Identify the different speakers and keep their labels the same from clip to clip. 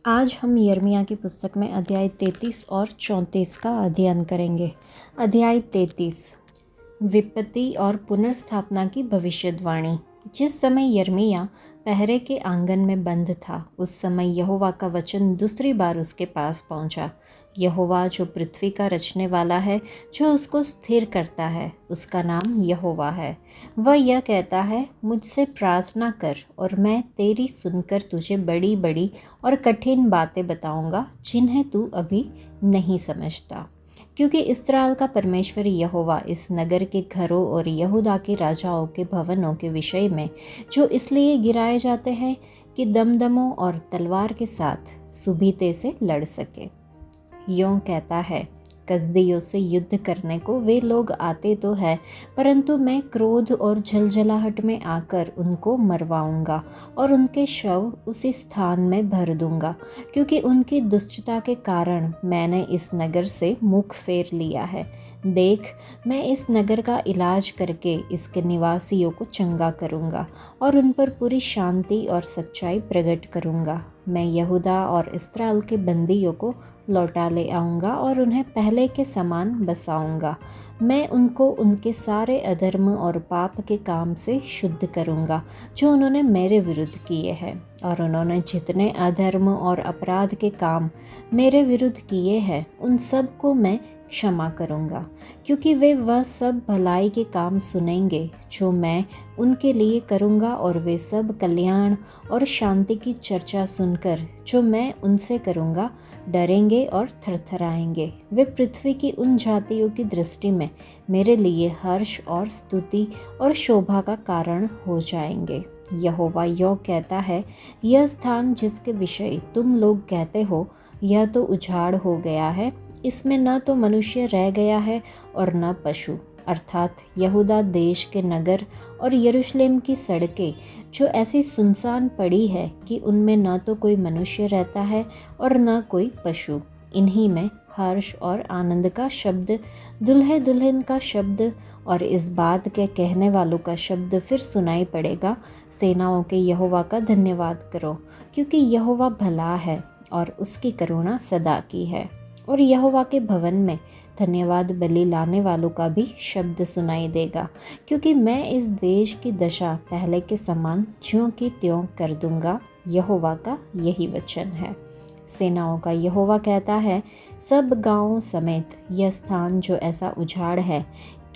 Speaker 1: आज हम यिर्मयाह की पुस्तक में अध्याय 33 और 34 का अध्ययन करेंगे। अध्याय 33 विपत्ति और पुनर्स्थापना की भविष्यवाणी। जिस समय यिर्मयाह पहरे के आंगन में बंद था, उस समय यहोवा का वचन दूसरी बार उसके पास पहुंचा। यहोवा जो पृथ्वी का रचने वाला है, जो उसको स्थिर करता है, उसका नाम यहोवा है। वह यह कहता है, मुझसे प्रार्थना कर और मैं तेरी सुनकर तुझे बड़ी बड़ी और कठिन बातें बताऊंगा, जिन्हें तू अभी नहीं समझता। क्योंकि इस्राएल का परमेश्वर यहोवा इस नगर के घरों और यहूदा के राजाओं के भवनों के विषय में, जो इसलिए गिराए जाते हैं कि दमदमों और तलवार के साथ सुबीते से लड़ सके, यों कहता है, कसदियों से युद्ध करने को वे लोग आते तो है, परंतु मैं क्रोध और झलझलाहट में आकर उनको मरवाऊंगा और उनके शव उसी स्थान में भर दूंगा, क्योंकि उनकी दुष्टता के कारण मैंने इस नगर से मुख फेर लिया है। देख, मैं इस नगर का इलाज करके इसके निवासियों को चंगा करूंगा और उन पर पूरी शांति और सच्चाई प्रकट करूंगा। मैं यहूदा और इस्राएल के बंदियों को लौटा ले आऊँगा और उन्हें पहले के समान बसाऊँगा। मैं उनको उनके सारे अधर्म और पाप के काम से शुद्ध करूँगा जो उन्होंने मेरे विरुद्ध किए हैं, और उन्होंने जितने अधर्म और अपराध के काम मेरे विरुद्ध किए हैं, उन सब को मैं क्षमा करूँगा, क्योंकि वे वह सब भलाई के काम सुनेंगे जो मैं उनके लिए करूँगा, और वे सब कल्याण और शांति की चर्चा सुनकर जो मैं उनसे करूँगा डरेंगे और थरथराएंगे। वे पृथ्वी की उन जातियों की दृष्टि में मेरे लिए हर्ष और स्तुति और शोभा का कारण हो जाएंगे। यहोवा यों कहता है, यह स्थान जिसके विषय तुम लोग कहते हो यह तो उजाड़ हो गया है, इसमें न तो मनुष्य रह गया है और न पशु, अर्थात यहूदा देश के नगर और यरूशलेम की सड़कें जो ऐसी सुनसान पड़ी है कि उनमें न तो कोई मनुष्य रहता है और न कोई पशु। इन्हीं में हर्ष और आनंद का शब्द, दुल्हे दुल्हन का शब्द और इस बात के कहने वालों का शब्द फिर सुनाई पड़ेगा, सेनाओं के यहोवा का धन्यवाद करो, क्योंकि यहोवा भला है और उसकी करुणा सदा की है। और यहोवा के भवन में धन्यवाद बलि लाने वालों का भी शब्द सुनाई देगा, क्योंकि मैं इस देश की दशा पहले के समान ज्यों की त्यों कर दूंगा। यहोवा का यही वचन है। सेनाओं का यहोवा कहता है, सब गांवों समेत यह स्थान जो ऐसा उजाड़ है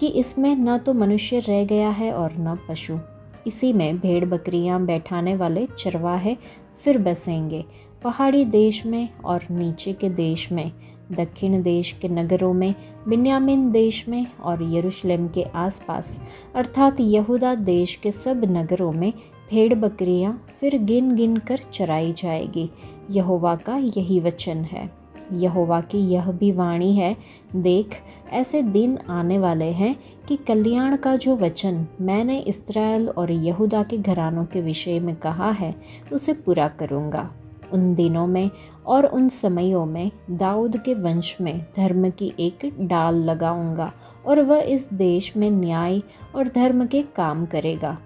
Speaker 1: कि इसमें न तो मनुष्य रह गया है और न पशु, इसी में भेड़ बकरियां बैठाने वाले चरवाहे फिर बसेंगे। पहाड़ी देश में और नीचे के देश में, दक्षिण देश के नगरों में, बिन्यामीन देश में और यरूशलेम के आसपास, अर्थात यहूदा देश के सब नगरों में भेड़ बकरियां फिर गिन गिन कर चराई जाएगी। यहोवा का यही वचन है। यहोवा की यह भी वाणी है, देख, ऐसे दिन आने वाले हैं कि कल्याण का जो वचन मैंने इस्राएल और यहूदा के घरानों के विषय में कहा है, उसे पूरा करूँगा। उन दिनों में और उन समयों में दाऊद के वंश में धर्म की एक डाल लगाऊंगा, और वह इस देश में न्याय और धर्म के काम करेगा।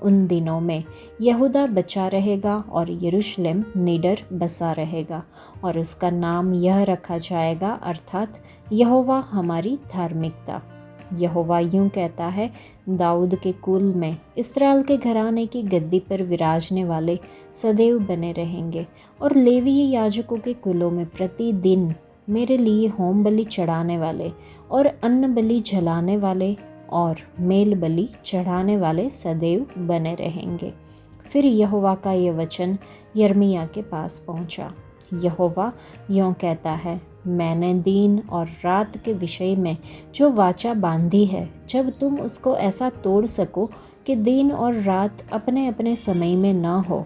Speaker 1: उन दिनों में यहूदा बचा रहेगा और यरूशलेम निडर बसा रहेगा, और उसका नाम यह रखा जाएगा, अर्थात यहोवा हमारी धार्मिकता। यहोवा यूं कहता है, दाऊद के कुल में इस्राएल के घराने की गद्दी पर विराजने वाले सदैव बने रहेंगे, और लेवीय याजकों के कुलों में प्रतिदिन मेरे लिए होम बलि चढ़ाने वाले और अन्न बलि जलाने वाले और मेल बलि चढ़ाने वाले सदैव बने रहेंगे। फिर यहोवा का ये वचन यिर्मयाह के पास पहुंचा। यहोवा यों कहता है, मैंने दिन और रात के विषय में जो वाचा बांधी है, जब तुम उसको ऐसा तोड़ सको कि दिन और रात अपने अपने समय में न हो,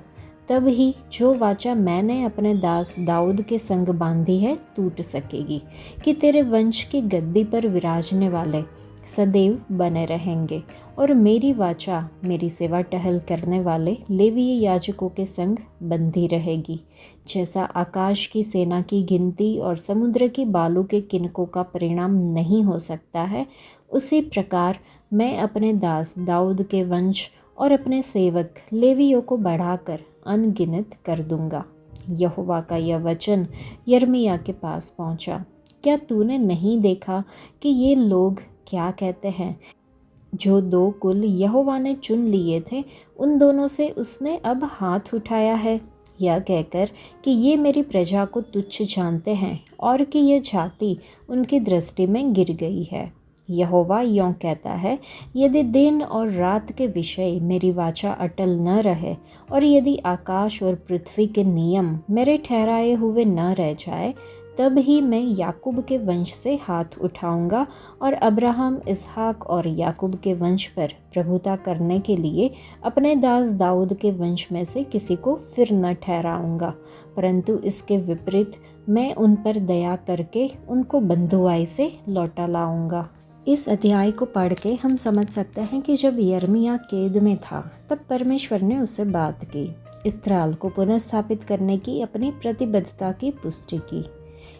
Speaker 1: तब ही जो वाचा मैंने अपने दास दाऊद के संग बांधी है टूट सकेगी, कि तेरे वंश की गद्दी पर विराजने वाले सदैव बने रहेंगे, और मेरी वाचा मेरी सेवा टहल करने वाले लेवीय याजकों के संग बंधी रहेगी। जैसा आकाश की सेना की गिनती और समुद्र की बालू के किनकों का परिणाम नहीं हो सकता है, उसी प्रकार मैं अपने दास दाऊद के वंश और अपने सेवक लेवियों को बढ़ाकर अनगिनत कर दूंगा। यहोवा का यह वचन यिर्मयाह के पास पहुंचा। क्या तूने नहीं देखा कि ये लोग क्या कहते हैं? जो दो कुल यहोवा ने चुन लिए थे, उन दोनों से उसने अब हाथ उठाया है, यह कहकर कि ये मेरी प्रजा को तुच्छ जानते हैं और कि यह जाति उनकी दृष्टि में गिर गई है। यहोवा यों कहता है, यदि दिन और रात के विषय मेरी वाचा अटल न रहे और यदि आकाश और पृथ्वी के नियम मेरे ठहराए हुए न रह जाए, तब ही मैं याकूब के वंश से हाथ उठाऊंगा और अब्राहम, इसहाक और याकूब के वंश पर प्रभुता करने के लिए अपने दास दाऊद के वंश में से किसी को फिर न ठहराऊंगा, परंतु इसके विपरीत मैं उन पर दया करके उनको बंधुआई से लौटा लाऊंगा। इस अध्याय को पढ़ के हम समझ सकते हैं कि जब यिर्मयाह कैद में था, तब परमेश्वर ने उससे बात की, इस्राएल को पुनः स्थापित करने की अपनी प्रतिबद्धता की पुष्टि की।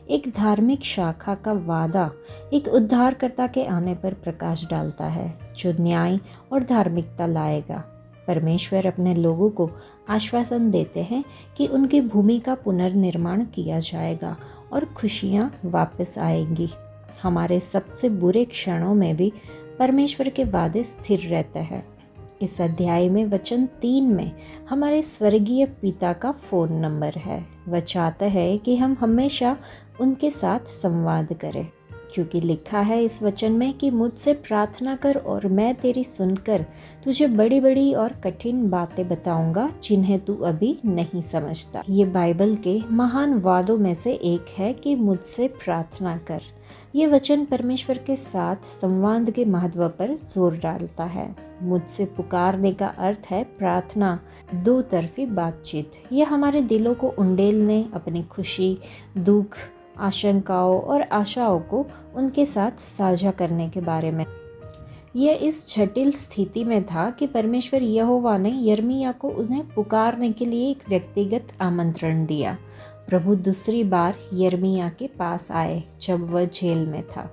Speaker 1: एक धार्मिक शाखा का वादा एक उद्धारकर्ता के आने पर प्रकाश डालता है, जो न्याय और धार्मिकता लाएगा। परमेश्वर अपने लोगों को आश्वासन देते हैं कि उनकी भूमि का पुनर्निर्माण किया जाएगा और खुशियाँ वापस आएंगी। हमारे सबसे बुरे क्षणों में भी परमेश्वर के वादे स्थिर रहते हैं। इस अध्याय में वचन 3 में हमारे स्वर्गीय पिता का फ़ोन नंबर है। वह चाहता है कि हम हमेशा उनके साथ संवाद करें, क्योंकि लिखा है इस वचन में कि मुझसे प्रार्थना कर और मैं तेरी सुनकर तुझे बड़ी बड़ी और कठिन बातें बताऊंगा जिन्हें तू अभी नहीं समझता। ये बाइबल के महान वादों में से एक है कि मुझसे प्रार्थना कर। ये वचन परमेश्वर के साथ संवाद के महत्व पर जोर डालता है। मुझसे पुकारने का अर्थ है प्रार्थना, दो तरफी बातचीत। यह हमारे दिलों को उंडेलने, अपनी खुशी, दुख, आशंकाओं और आशाओं को उनके साथ साझा करने के बारे में। यह इस जटिल स्थिति में था कि परमेश्वर यहोवा ने यिर्मयाह को उन्हें पुकारने के लिए एक व्यक्तिगत आमंत्रण दिया। प्रभु दूसरी बार यिर्मयाह के पास आए जब वह जेल में था।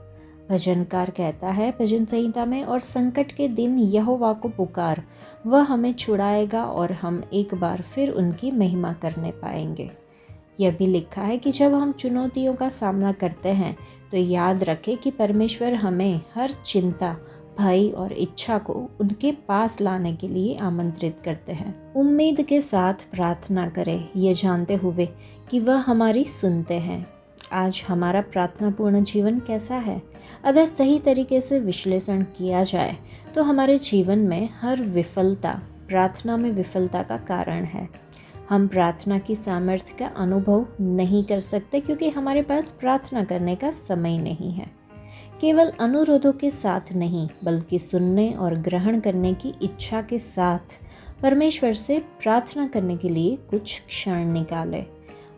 Speaker 1: भजनकार कहता है भजन संहिता में, और संकट के दिन यहोवा को पुकार, वह हमें छुड़ाएगा और हम एक बार फिर उनकी महिमा करने पाएंगे। यह भी लिखा है कि जब हम चुनौतियों का सामना करते हैं तो याद रखें कि परमेश्वर हमें हर चिंता, भय और इच्छा को उनके पास लाने के लिए आमंत्रित करते हैं। उम्मीद के साथ प्रार्थना करें, ये जानते हुए कि वह हमारी सुनते हैं। आज हमारा प्रार्थनापूर्ण जीवन कैसा है? अगर सही तरीके से विश्लेषण किया जाए तो हमारे जीवन में हर विफलता प्रार्थना में विफलता का कारण है। हम प्रार्थना की सामर्थ्य का अनुभव नहीं कर सकते क्योंकि हमारे पास प्रार्थना करने का समय नहीं है। केवल अनुरोधों के साथ नहीं, बल्कि सुनने और ग्रहण करने की इच्छा के साथ परमेश्वर से प्रार्थना करने के लिए कुछ क्षण निकालें।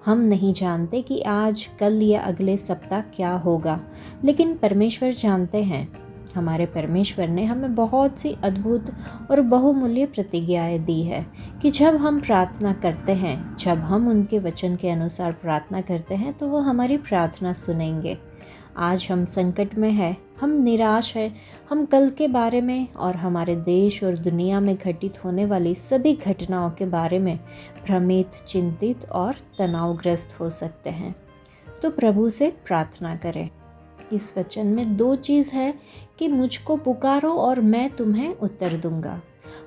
Speaker 1: हम नहीं जानते कि आज, कल या अगले सप्ताह क्या होगा, लेकिन परमेश्वर जानते हैं। हमारे परमेश्वर ने हमें बहुत सी अद्भुत और बहुमूल्य प्रतिज्ञाएं दी है कि जब हम प्रार्थना करते हैं, जब हम उनके वचन के अनुसार प्रार्थना करते हैं, तो वो हमारी प्रार्थना सुनेंगे। आज हम संकट में हैं, हम निराश हैं, हम कल के बारे में और हमारे देश और दुनिया में घटित होने वाली सभी घटनाओं के बारे में भ्रमित, चिंतित और तनावग्रस्त हो सकते हैं। तो प्रभु से प्रार्थना करें। इस वचन में दो चीज़ है कि मुझको पुकारो और मैं तुम्हें उत्तर दूंगा।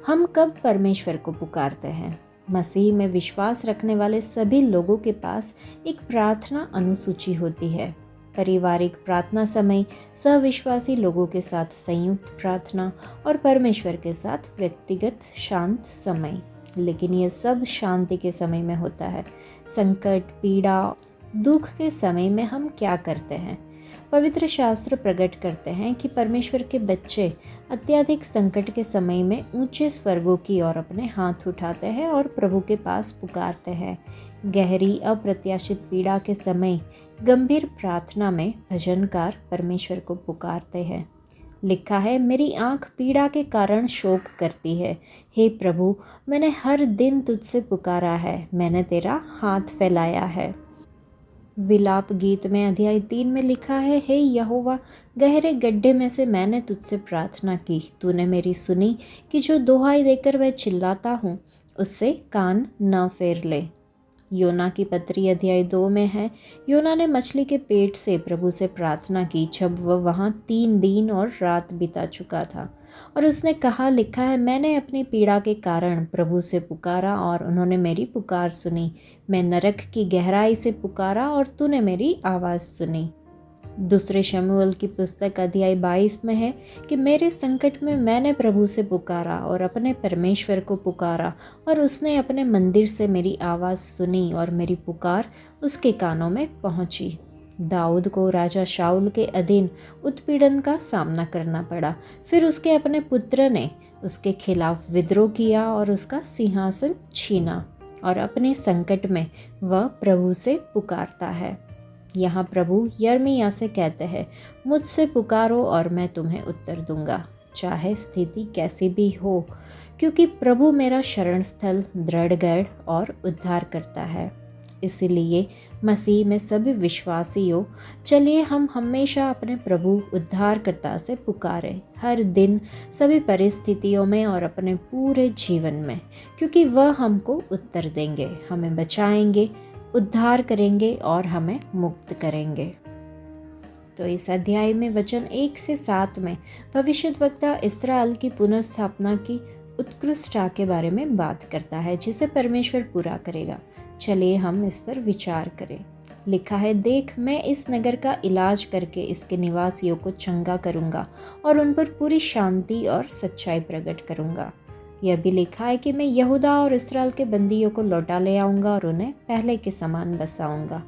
Speaker 1: हम कब परमेश्वर को पुकारते हैं? मसीह में विश्वास रखने वाले सभी लोगों के पास एक प्रार्थना अनुसूची होती है। पारिवारिक प्रार्थना समय, सविश्वासी लोगों के साथ संयुक्त प्रार्थना और परमेश्वर के साथ व्यक्तिगत शांत समय। लेकिन यह सब शांति के समय में होता है। संकट, पीड़ा, दुख के समय में हम क्या करते हैं? पवित्र शास्त्र प्रकट करते हैं कि परमेश्वर के बच्चे अत्यधिक संकट के समय में ऊंचे स्वर्गों की ओर अपने हाथ उठाते हैं और प्रभु के पास पुकारते हैं। गहरी अप्रत्याशित पीड़ा के समय गंभीर प्रार्थना में भजनकार परमेश्वर को पुकारते हैं। लिखा है, मेरी आँख पीड़ा के कारण शोक करती है। हे प्रभु, मैंने हर दिन तुझसे पुकारा है, मैंने तेरा हाथ फैलाया है। विलाप गीत में अध्याय 3 में लिखा है, हे यहोवा, गहरे गड्ढे में से मैंने तुझसे प्रार्थना की, तूने मेरी सुनी कि जो दुहाई देकर मैं चिल्लाता हूँ उससे कान न फेर ले। योना की पत्री अध्याय 2 में है। योना ने मछली के पेट से प्रभु से प्रार्थना की जब वह वहाँ 3 दिन और रात बिता चुका था, और उसने कहा, लिखा है, मैंने अपनी पीड़ा के कारण प्रभु से पुकारा और उन्होंने मेरी पुकार सुनी। मैं नरक की गहराई से पुकारा और तूने मेरी आवाज़ सुनी। दूसरे शमूएल की पुस्तक अध्याय 22 में है कि मेरे संकट में मैंने प्रभु से पुकारा और अपने परमेश्वर को पुकारा, और उसने अपने मंदिर से मेरी आवाज़ सुनी और मेरी पुकार उसके कानों में पहुंची। दाऊद को राजा शाऊल के अधीन उत्पीड़न का सामना करना पड़ा। फिर उसके अपने पुत्र ने उसके खिलाफ विद्रोह किया और उसका सिंहासन छीना, और अपने संकट में वह प्रभु से पुकारता है। यहाँ प्रभु यिर्मयाह से कहते हैं, मुझसे पुकारो और मैं तुम्हें उत्तर दूंगा, चाहे स्थिति कैसी भी हो, क्योंकि प्रभु मेरा शरण स्थल, दृढ़ गढ़ और उद्धार करता है। इसीलिए मसीह में सभी विश्वासियों, चलिए हम हमेशा अपने प्रभु उद्धारकर्ता से पुकारें, हर दिन, सभी परिस्थितियों में और अपने पूरे जीवन में, क्योंकि वह हमको उत्तर देंगे, हमें बचाएंगे, उद्धार करेंगे और हमें मुक्त करेंगे। तो इस अध्याय में वचन 1 से 7 में भविष्यद्वक्ता इस्राएल की पुनर्स्थापना की उत्कृष्टता के बारे में बात करता है, जिसे परमेश्वर पूरा करेगा। चलिए हम इस पर विचार करें। लिखा है, देख, मैं इस नगर का इलाज करके इसके निवासियों को चंगा करूंगा और उन पर पूरी शांति और सच्चाई प्रकट करूंगा। यह भी लिखा है कि मैं यहूदा और इस्राएल के बंदियों को लौटा ले आऊँगा और उन्हें पहले के समान बसाऊँगा।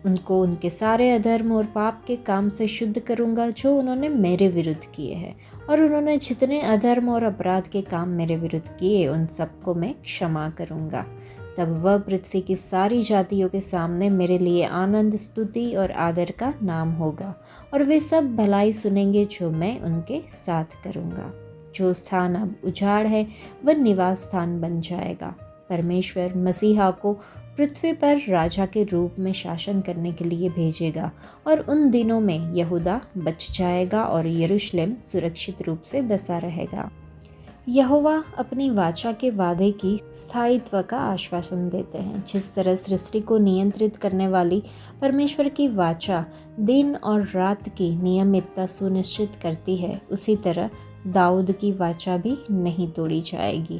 Speaker 1: उनको उनके सारे अधर्म और पाप के काम से शुद्ध करूँगा जो उन्होंने मेरे विरुद्ध किए हैं, और उन्होंने जितने अधर्म और अपराध के काम मेरे विरुद्ध किए उन सबको मैं क्षमा करूँगा। तब वह पृथ्वी की सारी जातियों के सामने मेरे लिए आनंद, स्तुति और आदर का नाम होगा, और वे सब भलाई सुनेंगे जो मैं उनके साथ करूँगा। जो स्थान अब उजाड़ है वह निवास स्थान बन जाएगा। परमेश्वर मसीहा को पृथ्वी पर राजा के रूप में शासन करने के लिए भेजेगा, और उन दिनों में यहूदा बच जाएगा और यरूशलेम सुरक्षित रूप से बसा रहेगा। यहोवा अपनी वाचा के वादे की स्थायित्व का आश्वासन देते हैं। जिस तरह सृष्टि को नियंत्रित करने वाली परमेश्वर की वाचा दिन और रात की नियमितता सुनिश्चित करती है, उसी तरह दाऊद की वाचा भी नहीं तोड़ी जाएगी।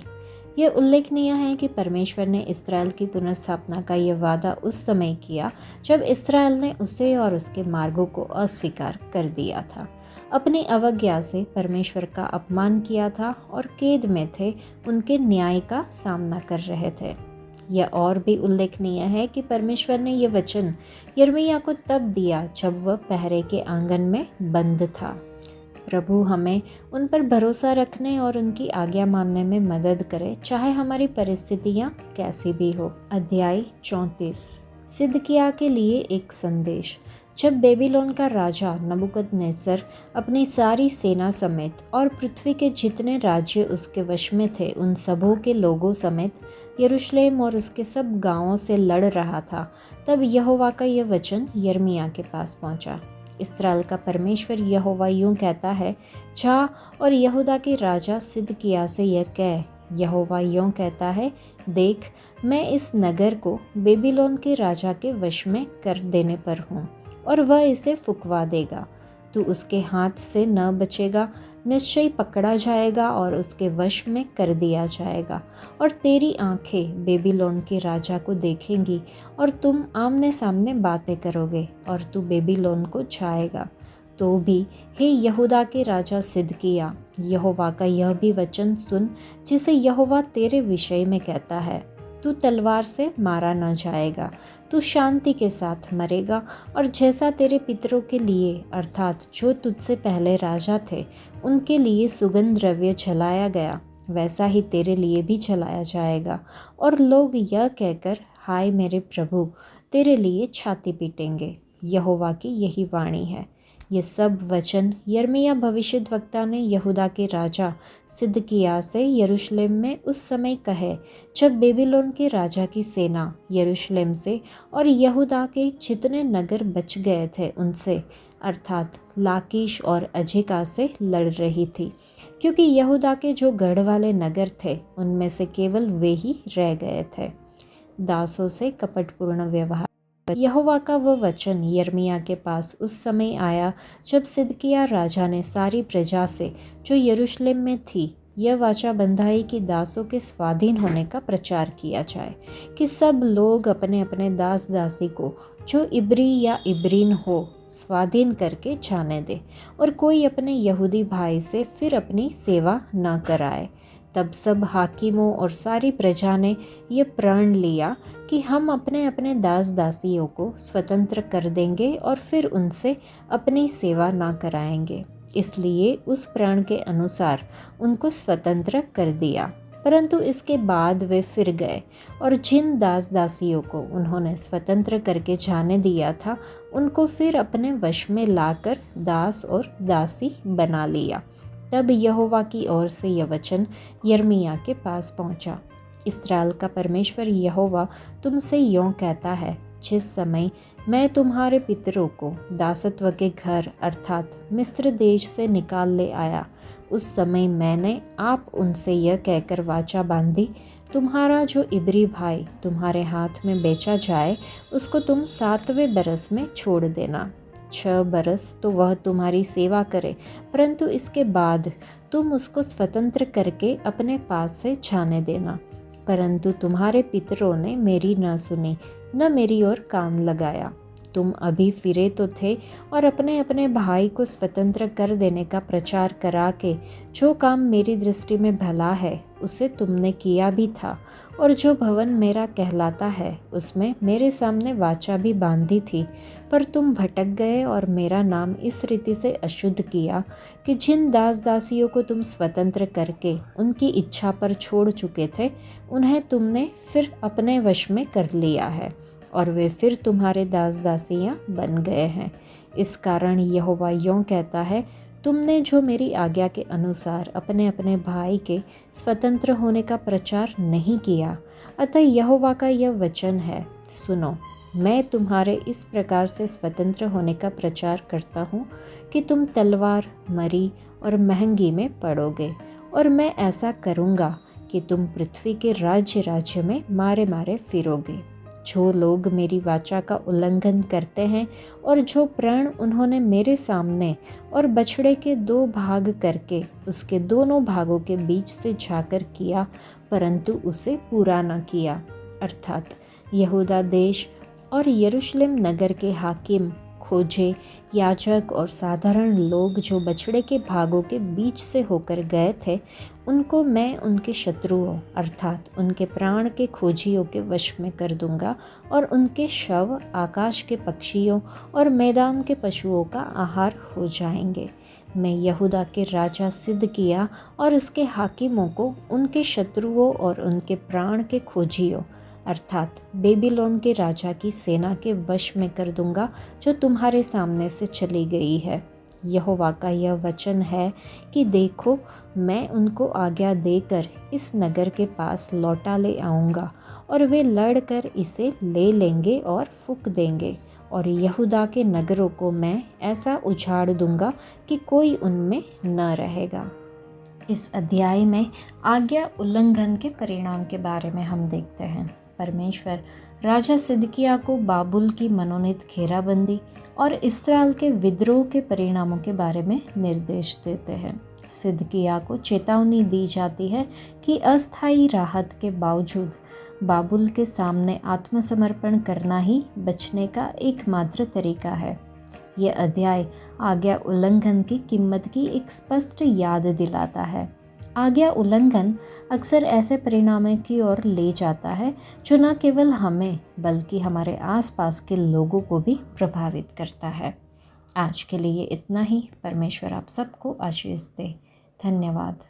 Speaker 1: यह उल्लेखनीय है कि परमेश्वर ने इस्राएल की पुनर्स्थापना का यह वादा उस समय किया जब इस्राएल ने उसे और उसके मार्गों को अस्वीकार कर दिया था, अपनी अवज्ञा से परमेश्वर का अपमान किया था और कैद में थे, उनके न्याय का सामना कर रहे थे। यह और भी उल्लेखनीय है कि परमेश्वर ने यह वचन यिर्मयाह को तब दिया जब वह पहरे के आंगन में बंद था। प्रभु हमें उन पर भरोसा रखने और उनकी आज्ञा मानने में मदद करे, चाहे हमारी परिस्थितियाँ कैसी भी हो। अध्याय 34 सिदकिय्याह के लिए एक संदेश। जब बेबीलोन का राजा नबूकदनेस्सर अपनी सारी सेना समेत और पृथ्वी के जितने राज्य उसके वश में थे उन सबों के लोगों समेत यरूशलेम और उसके सब गांवों से लड़ रहा था, तब यहोवा का यह वचन यिर्मयाह के पास पहुंचा। इस्राएल का परमेश्वर यहोवा यूं कहता है, जा और यहूदा के राजा सिदकिय्याह से यह कह, यहोवा यूं कहता है, देख, मैं इस नगर को बेबीलोन के राजा के वश में कर देने पर हूँ, और वह इसे फुकवा देगा। तू उसके हाथ से न बचेगा, निश्चय पकड़ा जाएगा और उसके वश में कर दिया जाएगा, और तेरी आंखें बेबीलोन के राजा को देखेंगी और तुम आमने सामने बातें करोगे, और तू बेबीलोन को जाएगा। तो भी हे यहूदा के राजा सिदकिय्याह, यहोवा का यह भी वचन सुन जिसे यहोवा तेरे विषय में कहता है, तू तलवार से मारा न जाएगा, तू शांति के साथ मरेगा, और जैसा तेरे पितरों के लिए अर्थात जो तुझसे पहले राजा थे उनके लिए सुगंध द्रव्य जलाया गया, वैसा ही तेरे लिए भी जलाया जाएगा। और लोग यह कहकर, हाय मेरे प्रभु, तेरे लिए छाती पीटेंगे। यहोवा की यही वाणी है। ये सब वचन यिर्मयाह भविष्यद्वक्ता ने यहूदा के राजा सिदकिय्याह से यरूशलेम में उस समय कहे जब बेबीलोन के राजा की सेना यरूशलेम से और यहूदा के जितने नगर बच गए थे उनसे अर्थात लाकीश और अजेका से लड़ रही थी, क्योंकि यहूदा के जो गढ़ वाले नगर थे उनमें से केवल वे ही रह गए थे। दासों से कपटपूर्ण व्यवहार। यहोवा का वह वचन यिर्मयाह के पास उस समय आया जब सिदकिय्याह राजा ने सारी प्रजा से जो यरूशलेम में थी यह वाचा बंधाई कि दासों के स्वाधीन होने का प्रचार किया जाए, कि सब लोग अपने अपने दास दासी को जो इब्री या इब्रीन हो स्वाधीन करके जाने दे, और कोई अपने यहूदी भाई से फिर अपनी सेवा न कराए। तब सब हाकिमों और सारी प्रजा ने ये प्रण लिया कि हम अपने अपने दास दासियों को स्वतंत्र कर देंगे और फिर उनसे अपनी सेवा ना कराएंगे। इसलिए उस प्रण के अनुसार उनको स्वतंत्र कर दिया। परंतु इसके बाद वे फिर गए और जिन दास दासियों को उन्होंने स्वतंत्र करके जाने दिया था उनको फिर अपने वश में लाकर दास और दासी बना लिया। तब यहोवा की ओर से यह वचन यिर्मयाह के पास पहुंचा, इस्राएल का परमेश्वर यहोवा तुमसे यूँ कहता है, जिस समय मैं तुम्हारे पितरों को दासत्व के घर अर्थात मिस्र देश से निकाल ले आया, उस समय मैंने आप उनसे यह कहकर वाचा बांधी, तुम्हारा जो इब्री भाई तुम्हारे हाथ में बेचा जाए उसको तुम 7वें बरस में छोड़ देना। 6 बरस तो वह तुम्हारी सेवा करे, परंतु इसके बाद तुम उसको स्वतंत्र करके अपने पास से जाने देना। परंतु तुम्हारे पितरों ने मेरी न सुनी, न मेरी ओर कान लगाया। तुम अभी फिरे तो थे और अपने अपने भाई को स्वतंत्र कर देने का प्रचार करा के जो काम मेरी दृष्टि में भला है उसे तुमने किया भी था, और जो भवन मेरा कहलाता है उसमें मेरे सामने वाचा भी बांधी थी। पर तुम भटक गए और मेरा नाम इस रीति से अशुद्ध किया कि जिन दास दासियों को तुम स्वतंत्र करके उनकी इच्छा पर छोड़ चुके थे उन्हें तुमने फिर अपने वश में कर लिया है, और वे फिर तुम्हारे दास दासियाँ बन गए हैं। इस कारण यहोवा यूँ कहता है, तुमने जो मेरी आज्ञा के अनुसार अपने अपने भाई के स्वतंत्र होने का प्रचार नहीं किया, अतः यहोवा का यह वचन है, सुनो, मैं तुम्हारे इस प्रकार से स्वतंत्र होने का प्रचार करता हूँ कि तुम तलवार, मरी और महंगी में पड़ोगे, और मैं ऐसा करूँगा कि तुम पृथ्वी के राज्य राज्य में मारे मारे फिरोगे। जो लोग मेरी वाचा का उल्लंघन करते हैं और जो प्रण उन्होंने मेरे सामने और बछड़े के 2 भाग करके उसके दोनों भागों के बीच से जाकर किया परंतु उसे पूरा न किया, अर्थात यहूदा देश और यरूशलेम नगर के हाकिम, खोजे, याजक और साधारण लोग जो बछड़े के भागों के बीच से होकर गए थे, उनको मैं उनके शत्रुओं अर्थात उनके प्राण के खोजियों के वश में कर दूंगा, और उनके शव आकाश के पक्षियों और मैदान के पशुओं का आहार हो जाएंगे। मैं यहूदा के राजा सिदकिय्याह और उसके हाकिमों को उनके शत्रुओं और उनके प्राण के खोजियों अर्थात बेबीलोन के राजा की सेना के वश में कर दूंगा, जो तुम्हारे सामने से चली गई है। यहोवा का यह वचन है कि देखो, मैं उनको आज्ञा देकर इस नगर के पास लौटा ले आऊँगा, और वे लड़कर इसे ले लेंगे और फूंक देंगे, और यहूदा के नगरों को मैं ऐसा उजाड़ दूंगा कि कोई उनमें न रहेगा। इस अध्याय में आज्ञा उल्लंघन के परिणाम के बारे में हम देखते हैं। परमेश्वर राजा सिदकिय्याह को बाबुल की मनोनीत घेराबंदी और इस्राएल के विद्रोह के परिणामों के बारे में निर्देश देते हैं। सिदकिय्याह को चेतावनी दी जाती है कि अस्थायी राहत के बावजूद बाबुल के सामने आत्मसमर्पण करना ही बचने का एकमात्र तरीका है। यह अध्याय आज्ञा उल्लंघन की कीमत की एक स्पष्ट याद दिलाता है। आज्ञा उल्लंघन अक्सर ऐसे परिणामों की ओर ले जाता है जो न केवल हमें बल्कि हमारे आसपास के लोगों को भी प्रभावित करता है। आज के लिए इतना ही। परमेश्वर आप सबको आशीष दे। धन्यवाद।